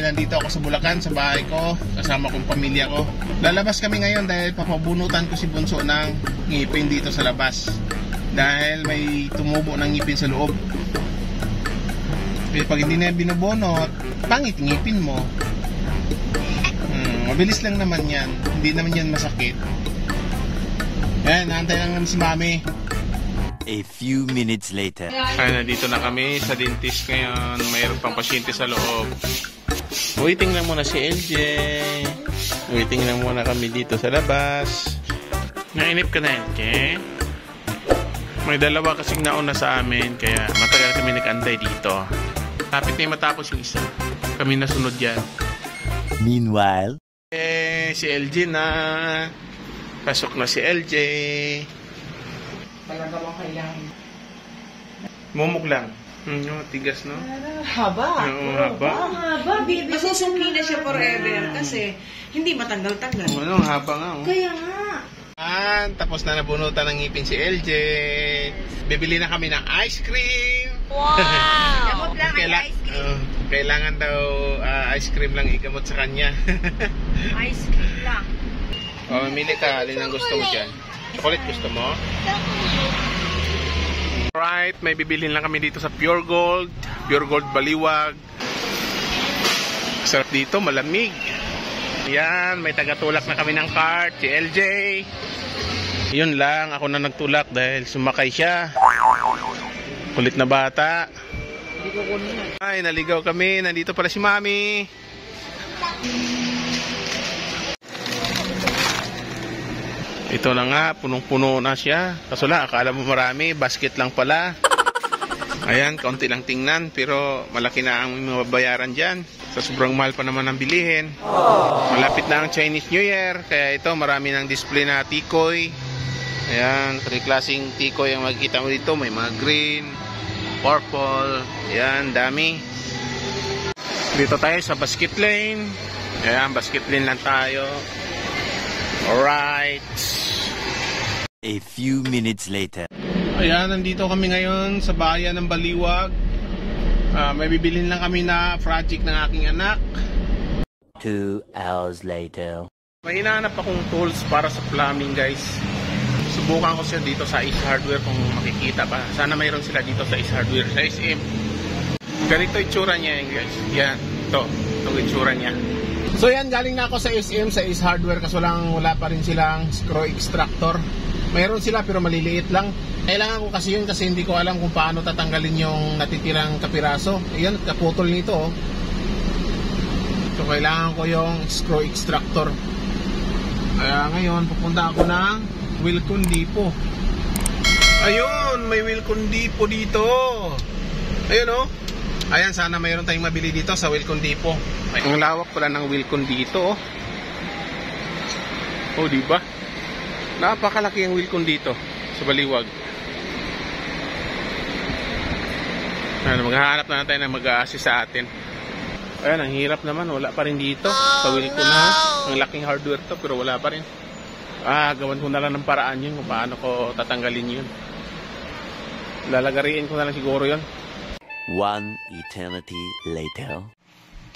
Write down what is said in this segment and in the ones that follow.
nandito ako sa Bulacan, sa bahay ko, kasama kong pamilya ko. Lalabas kami ngayon dahil papabunutan ko si Bunso ng ngipin dito sa labas. Dahil may tumubo ng ngipin sa loob. Pero pag hindi na binubunot, pangit ngipin mo. Mabilis lang naman yan. Hindi naman yan masakit. Yan, naantay lang si Mami. A few minutes later. Ay, nandito na kami sa dentist ngayon. Mayroon pang pasyente sa loob. Waiting lang muna si LJ. Waiting lang muna kami dito sa labas. Nainip ka na, LJ? May dalawa kasing nauna sa amin, kaya matagal kami nag-antay dito. Kapit na matapos yung isa. Kami nasunod yan. Meanwhile, si LJ na. Pasok na si LJ. Talaga bang kailangan? Mumuk lang. Tigas, no? Haba. Oo, haba. Haba. Masusungki na siya forever kasi hindi matanggal-tanggal. Ano, haba nga. Oh. Kaya nga. Tapos na nabunutan ng ngipin si LJ. Bibili na kami ng ice cream. Wow! Gamot lang ay ice cream. Kailangan daw ice cream lang igamot sa kanya. Ice cream lang. Mamili ka. Alin ang gusto mo dyan? Chocolate gusto mo? Alright, may bibilhin lang kami dito sa Pure Gold. Pure Gold Baliwag. Sarap dito, malamig. Yan, may tagatulak na kami ng cart. Si LJ. Yun lang, ako na nagtulak dahil sumakay siya. Kulit na bata. Ay, naligaw kami. Nandito pala si Mami. Ito na nga, punong-puno na siya. Kaso lang, akala mo marami, basket lang pala. Ayan, kaunti lang tingnan, pero malaki na ang mababayaran dyan. Sa sobrang mahal pa naman ang bilihin. Malapit na ang Chinese New Year, kaya ito, marami ng display na tikoy. Ayan, 3 klaseng tikoy ang makikita mo dito. May mga green, purple, ayan, dami. Dito tayo sa basket lane. Ayan, basket lane lang tayo. Alright. a few minutes later. Ayan, nandito kami ngayon sa bayan ng Baliwag. May bibilhin lang kami na project ng aking anak. 2 hours later. May hinahanap akong tools para sa plumbing, guys. Subukan ko siya dito sa Ace Hardware kung makikita pa. Sana mayroon sila dito sa Ace Hardware, sa SM. Ganito itsura niya, guys. Yan, ito itsura niya. So yan, galing na ako sa SM, sa Ace Hardware, kaso lang wala pa rin silang screw extractor. Mayroon sila pero maliliit lang. Kailangan ko kasi yun kasi hindi ko alam kung paano tatanggalin yung natitirang kapiraso. Ayan, kaputol nito, oh. So kailangan ko yung screw extractor. Kaya ngayon pupunta ako ng Wilcon Depot. Ayun, may Wilcon Depot dito. Ayun, oh. Ayan, sana mayroon tayong mabili dito sa Wilcon Depot. Ang lawak pala ng Wilcon dito, oh. Oh, di ba? Napakalaki ang Wilcon dito sa Baliwag. Maghahanap na tayo na mag-a-assist sa atin. Ayan, ang hirap naman. Wala pa rin dito sa Wilcon, ha. Ang laking hardware to pero wala pa rin. Gawan ko na lang ng paraan yun kung paano ko tatanggalin yun. Lalagariin ko na lang siguro yun. 1 eternity later.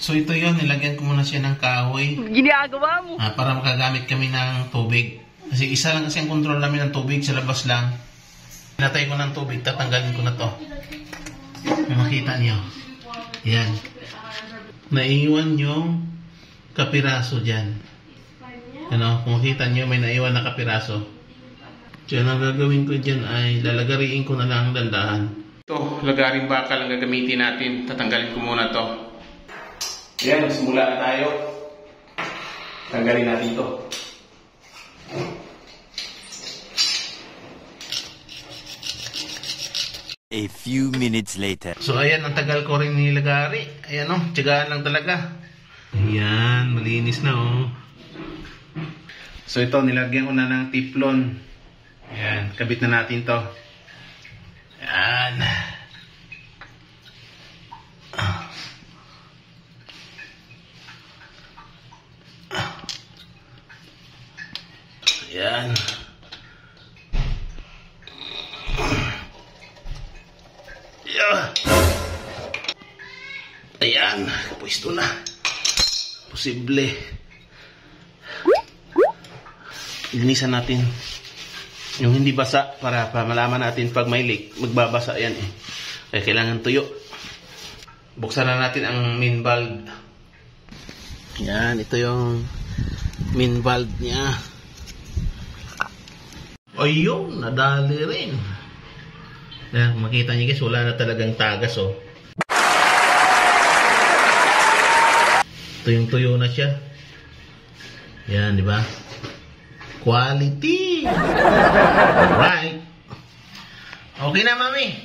So ito yun, nilagyan ko muna siya ng kahoy. Ginagawa mo. Para makagamit kami ng tubig. Kasi isa lang kasi ang control namin ng tubig, sa labas lang. Pinatay ko ng tubig, tatanggalin ko na to. Makita niyo. Yan. Naiwan yung kapiraso dyan. Ano, kung makita niyo, may naiwan na kapiraso. Diyan ang gagawin ko dyan ay lalagariin ko na lang dandahan. Ito, lagaring bakal ang gagamitin natin. Tatanggalin ko muna to. Yan, simula na tayo. Tanggalin natin to. A few minutes later. So ayan, ang tagal ko rin nilagari. Ayan, oh, tiyagaan lang talaga. Ayan, malinis na, oh. So ito, nilagyan ko na ng tiplon. Ayan, kabit na natin to. Ayan. Ayan. Ayan, pwesto na. posible. Linisan natin yung hindi basa para malaman natin pag may leak. Magbabasa yan eh. Kaya kailangan tuyo. Buksan na natin ang main valve. Yan, ito yung main valve niya. O yun, nadali rin. Yan, makita niyo guys, wala na talagang tagas oh. Tuyong-tuyo na siya. Yan, di ba? Quality! Alright. Okay na, mami.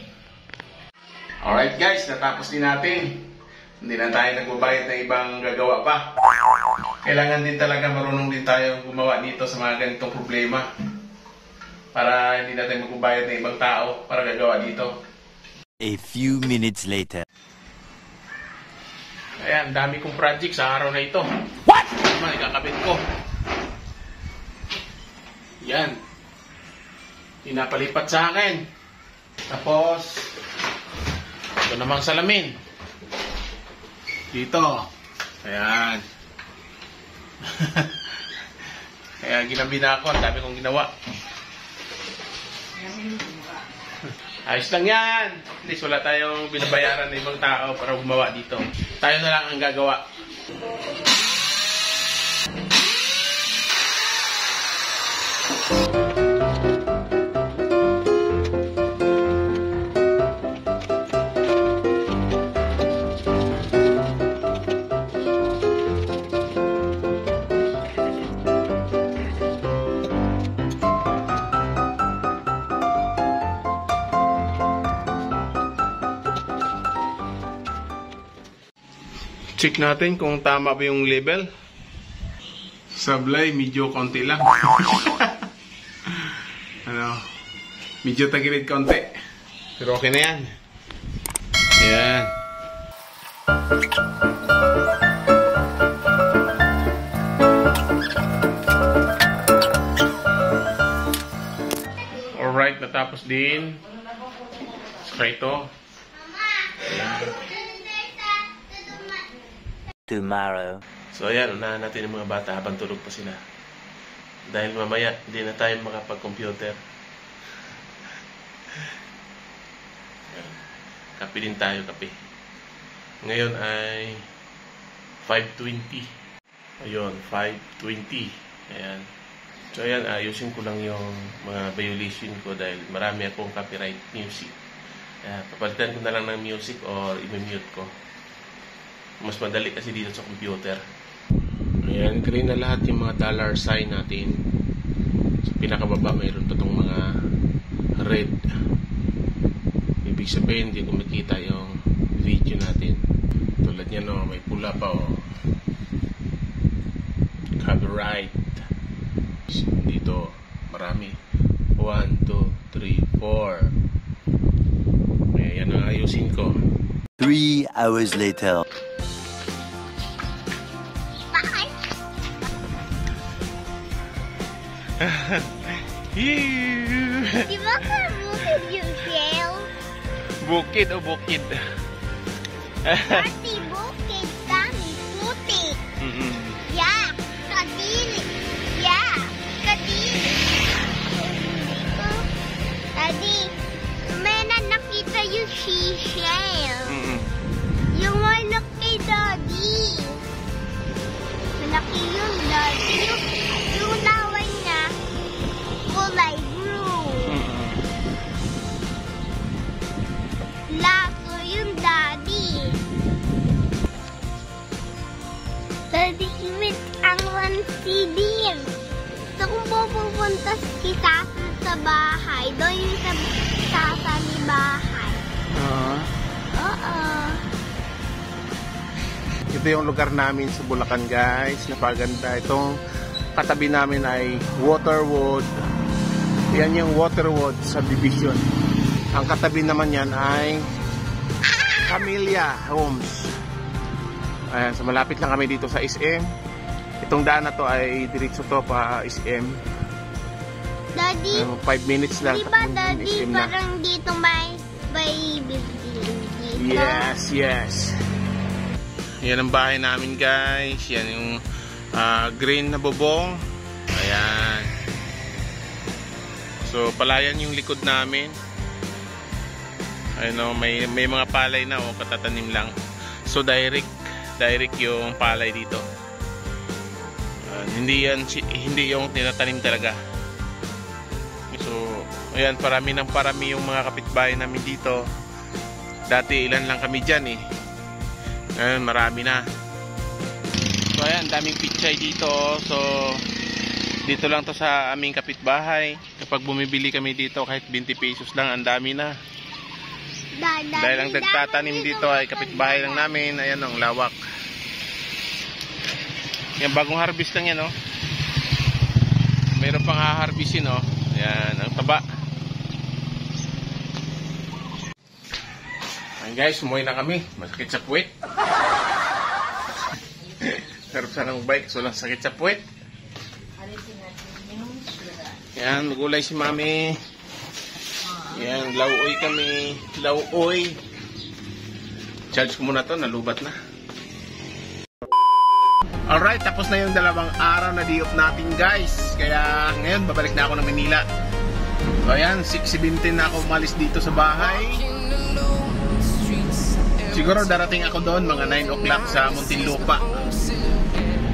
Alright guys, natapos din natin. Hindi na tayo nagbabayad ng ibang gagawa pa. Kailangan din talaga marunong din tayo gumawa dito sa mga ganitong problema. Para hindi natin magbabayad ng ibang tao para gagawa dito. A few minutes later. Ayan, dami kong project sa araw na ito. What? Naman, ikakabit ko. Yan. Pinapalipat sa akin. Tapos, ito namang salamin. Dito. Ayan. Kaya ginabi na ako. Ang dami kong ginawa. Ayos lang yan. At least wala tayong binabayaran ng ibang tao para gumawa dito. Tayo na lang ang gagawa. Check natin kung tama ba yung level. Sablay, medyo konti lang. Ano, medyo tagilid konti. Pero okay na yan. Ayan. Alright, natapos din. Saka ito. Ayan. Tomorrow. So ayan, unahan natin yung mga bata habang tulog pa sila. Dahil mamaya, hindi na tayo makapag-computer. Kape din tayo, kape. Ngayon ay 5:20. Ayun, 5:20. Ayan. So ayan, ayusin ko lang yung mga violation ko dahil marami akong copyright music. Ayan, papalitan ko na lang ng music or i-mute ko. Mas madali kasi dito sa computer. Ayan, green na lahat yung mga dollar sign natin. Sa pinakababa mayroon pa itong mga red. Ibig sabihin hindi ko makita yung video natin. Tulad niya no, may pula pa oh. Copyright. Dito marami. 1, 2, 3, 4. Ayan ang ayusin ko. 3 hours later. Di ba bukid yung shell? Bukid o bukid? Pati bukid kami puti. Yeah, kadili. Yeah, kadili. Daddy, may nakita yung seashell. Yung malaki, Daddy. Malaki yun, Daddy. Yung lawan niya, kulay blue. Laso yung Daddy. Daddy, imit ang 1C din. So kung pupunta kita sa bahay, doon yung sa bahay. Oo. Ito yung lugar namin sa Bulacan guys. Napaganda. Itong katabi namin ay Waterwood. Yan yung Waterwood subdivision. Ang katabi naman yan ay Camellia Homes. Ayan, so malapit lang kami dito sa SM. Itong daan na to ay diretso to pa SM. Daddy, 5 minutes lang. di ba Daddy, SM na. parang dito may building dito? Yes, yes. Yan ang bahay namin guys. Yan yung green na bubong. Ayan. So palayan yung likod namin. Ayun, may mga palay na katatanim lang. So direct yung palay dito. Hindi yung tinatanim talaga. So ayan, parami yung mga kapitbahay namin dito. Dati ilan lang kami dyan eh. Ngayon marami na. So ayan, daming pichay dito. So dito lang to sa aming kapitbahay. Kapag bumibili kami dito kahit 20 pesos lang, ang dami na. Dahil ang nagtatanim dito ay kapitbahay lang namin. Ayan ang lawak. Yan, bagong harvest lang yan, oh. Mayroon pang haharvestin, oh. Ayan, ang taba. Ayan guys, umuwi na kami. Masakit sa puwet. Sarap sana ng bike, so lang sakit sa puwet. Ayan, magulay si mami. Ayan, lauoy kami. Lauoy. Charge ko muna to, nalubat na. Alright, tapos na yung 2 araw na day off natin guys. Kaya ngayon, babalik na ako ng Manila. So ayan, 6:17 na ako umalis dito sa bahay. Siguro darating ako doon mga 9 o'clock sa Muntinlupa.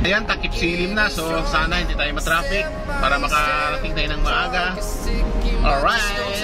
Ayan, takip silim na. So sana hindi tayo matraffic para makarating tayo ng maaga. Alright!